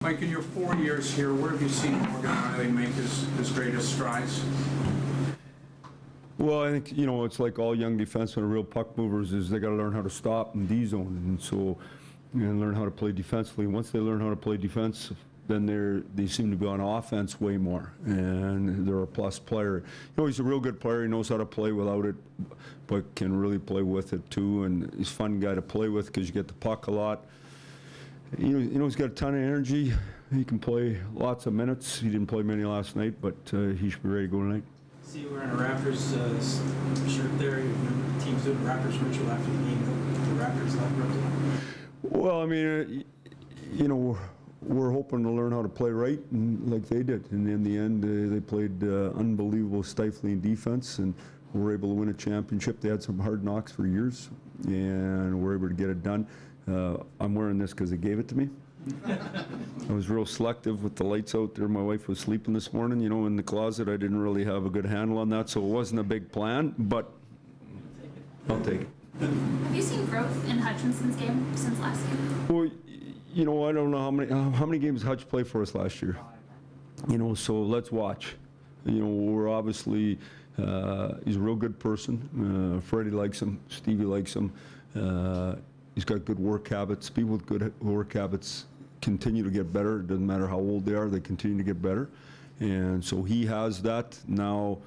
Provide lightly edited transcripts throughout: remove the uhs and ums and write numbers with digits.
Mike, in your 4 years here, where have you seen Morgan Riley make his greatest strides? Well, I think, it's like all young defensemen, real puck movers, is they got to learn how to stop in D-zone, and so learn how to play defensively. Once they learn how to play defense, then they seem to be on offense way more, and they're a plus player. He's a real good player. He knows how to play without it, but can really play with it too, and he's a fun guy to play with because you get the puck a lot. He's got a ton of energy. He can play lots of minutes. He didn't play many last night, but he should be ready to go tonight. See you wearing a Raptors shirt there. The team's doing a Raptors ritual after the game. The Raptors left. Well, I mean, we're hoping to learn how to play right, and like they did. And in the end, they played unbelievable, stifling defense, and were able to win a championship. They had some hard knocks for years, and were able to get it done. I'm wearing this because they gave it to me. I was real selective with the lights out there. My wife was sleeping this morning, in the closet. I didn't really have a good handle on that, so it wasn't a big plan, but I'll take it. Have you seen growth in Hutchinson's game since last year? Well, I don't know how many games Hutch played for us last year. So let's watch. We're obviously, he's a real good person. Freddie likes him. Stevie likes him. He's got good work habits. People with good work habits continue to get better. It doesn't matter how old they are, they continue to get better. And so he has that. Now,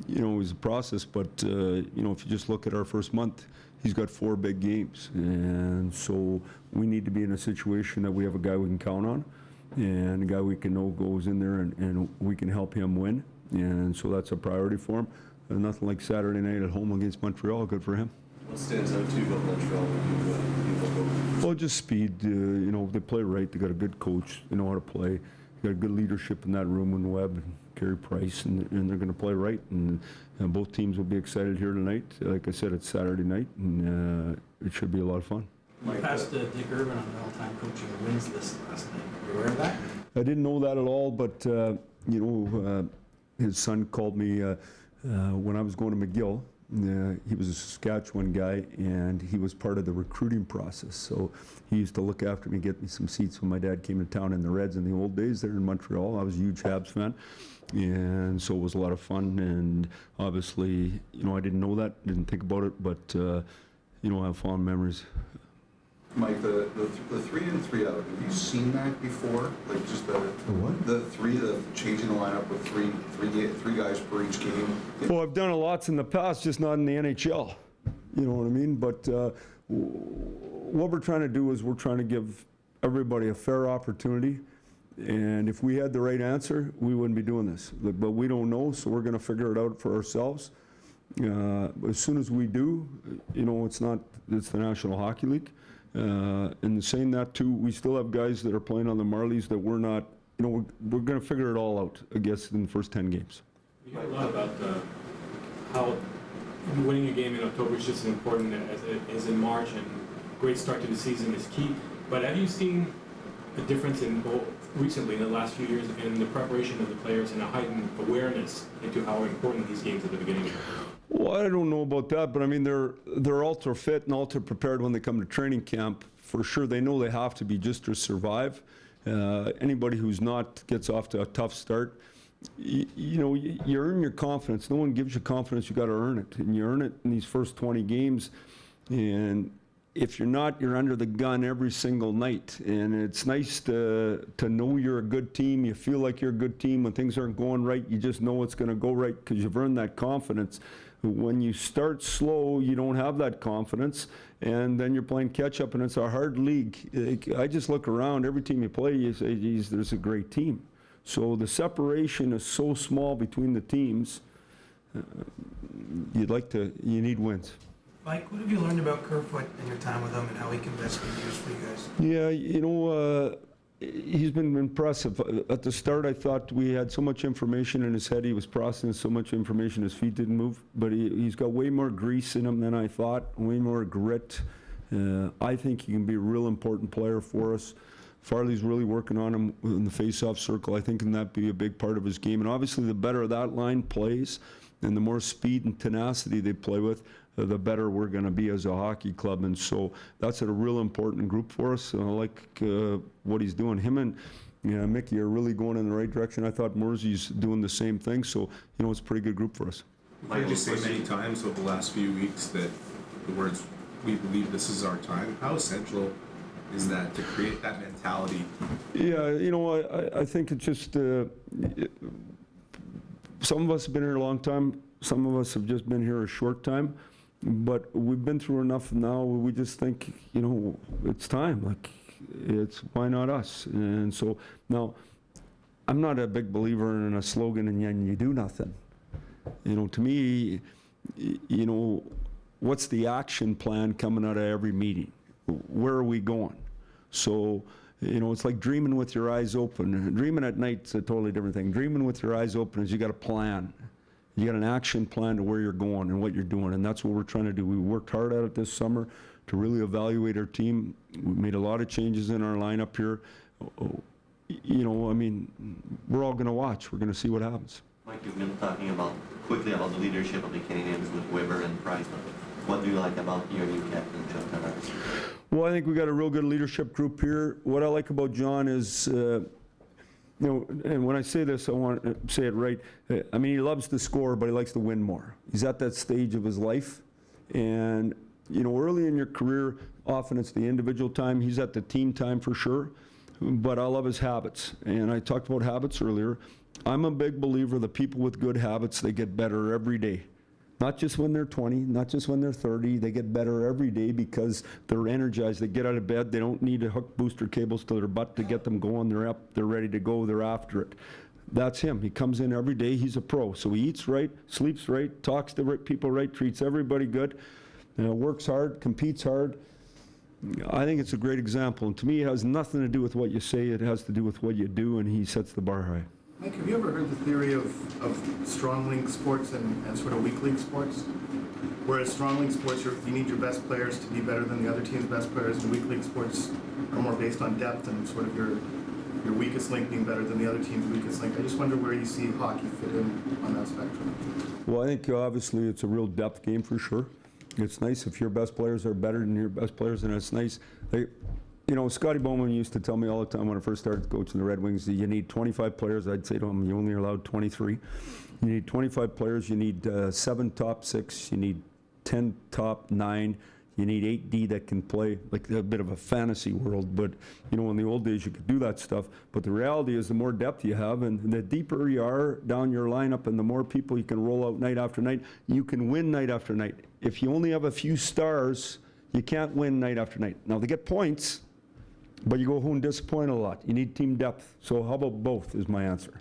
it's a process, but, if you just look at our first month, he's got 4 big games. And so we need to be in a situation that we have a guy we can count on, and a guy we can know goes in there and we can help him win. And so that's a priority for him. And nothing like Saturday night at home against Montreal, good for him. What stands out to you about Montreal when you look over? Well, just speed. They play right. They got a good coach. They know how to play. They got good leadership in that room in Webb and Carey Price, and they're going to play right. And both teams will be excited here tonight. Like I said, it's Saturday night, and it should be a lot of fun. You passed Dick Irvin on the all-time coaching wins list last night. Are you aware of that? I didn't know that at all, but his son called me when I was going to McGill. He was a Saskatchewan guy, and he was part of the recruiting process. So he used to look after me, get me some seats when my dad came to town in the Reds in the old days there in Montreal. I was a huge Habs fan, and so it was a lot of fun. And obviously, I didn't know that, didn't think about it, but I have fond memories. Mike, the 3 in 3 out, have you seen that before? Like just the what? The changing the lineup with three guys per each game? Well, I've done it lots in the past, just not in the NHL. You know what I mean? But what we're trying to do is we're trying to give everybody a fair opportunity. And if we had the right answer, we wouldn't be doing this. But we don't know, so we're going to figure it out for ourselves. As soon as we do, it's the National Hockey League. And saying that too, we still have guys that are playing on the Marlies that we're not, we're going to figure it all out, I guess, in the first 10 games. You hear a lot about how winning a game in October is just as important as it is in March, and great start to the season is key. But have you seen a difference recently in the last few years in the preparation of the players and a heightened awareness into how important these games at the beginning are? Well, I don't know about that, but I mean, they're ultra fit and ultra prepared when they come to training camp. For sure, they know they have to be just to survive. Anybody who's not gets off to a tough start. You earn your confidence. No one gives you confidence. You got to earn it, and you earn it in these first 20 games. And if you're not, you're under the gun every single night. And it's nice to know you're a good team. You feel like you're a good team when things aren't going right. You just know it's going to go right because you've earned that confidence. When you start slow, you don't have that confidence, and then you're playing catch-up, and it's a hard league. I just look around. Every team you play, you say, geez, there's a great team. So the separation is so small between the teams, you need wins. Mike, what have you learned about Kerfoot in your time with him and how he can best be used for you guys? Yeah, he's been impressive. At the start, I thought we had so much information in his head. He was processing so much information, his feet didn't move. But he's got way more grease in him than I thought, way more grit. I think he can be a real important player for us. Farley's really working on him in the face-off circle. I think can that be a big part of his game. And obviously, the better that line plays and the more speed and tenacity they play with, the better we're going to be as a hockey club. And so that's a real important group for us. And I like what he's doing. Him and Mickey are really going in the right direction. I thought Mersey's doing the same thing, so, it's a pretty good group for us. Mike, you say many times over the last few weeks that the words, "We believe this is our time." How essential is that to create that mentality? Yeah, I think it's just, some of us have been here a long time, some of us have just been here a short time, but we've been through enough now, we just think, it's time, why not us? And so, now, I'm not a big believer in a slogan and then you do nothing. To me, what's the action plan coming out of every meeting? Where are we going? So, it's like dreaming with your eyes open. Dreaming at night's a totally different thing. Dreaming with your eyes open is you got a plan. You got an action plan to where you're going and what you're doing, and that's what we're trying to do. We worked hard at it this summer to really evaluate our team. We made a lot of changes in our lineup here. We're all going to watch. We're going to see what happens. Mike, you've been talking quickly about the leadership of the Canadians with Weber and Price, but what do you like about your new captain, John Tavares? Well, I think we got a real good leadership group here. What I like about John is, and when I say this, I want to say it right. He loves to score, but he likes to win more. He's at that stage of his life. And, early in your career, often it's the individual time. He's at the team time for sure. But I love his habits. And I talked about habits earlier. I'm a big believer that people with good habits, they get better every day. Not just when they're 20, not just when they're 30, they get better every day because they're energized. They get out of bed, they don't need to hook booster cables to their butt to get them going. They're up, they're ready to go, they're after it. That's him. He comes in every day, he's a pro. So he eats right, sleeps right, talks to people right, treats everybody good, works hard, competes hard. I think it's a great example. And to me, it has nothing to do with what you say, it has to do with what you do, and he sets the bar high. Mike, have you ever heard the theory of strong link sports and sort of weak link sports? Whereas strong link sports, you need your best players to be better than the other team's best players, and weak link sports are more based on depth and sort of your weakest link being better than the other team's weakest link. I just wonder where you see hockey fit in on that spectrum. Well, I think obviously it's a real depth game for sure. It's nice if your best players are better than your best players, and it's nice. Scotty Bowman used to tell me all the time when I first started coaching the Red Wings that you need 25 players. I'd say to him, you only allowed 23. You need 25 players. You need 7 top 6. You need 10 top 9. You need 8D that can play, like a bit of a fantasy world. But, in the old days you could do that stuff. But the reality is the more depth you have and the deeper you are down your lineup and the more people you can roll out night after night, you can win night after night. If you only have a few stars, you can't win night after night. Now, they get points, but you go home disappointed a lot. You need team depth. So how about both is my answer.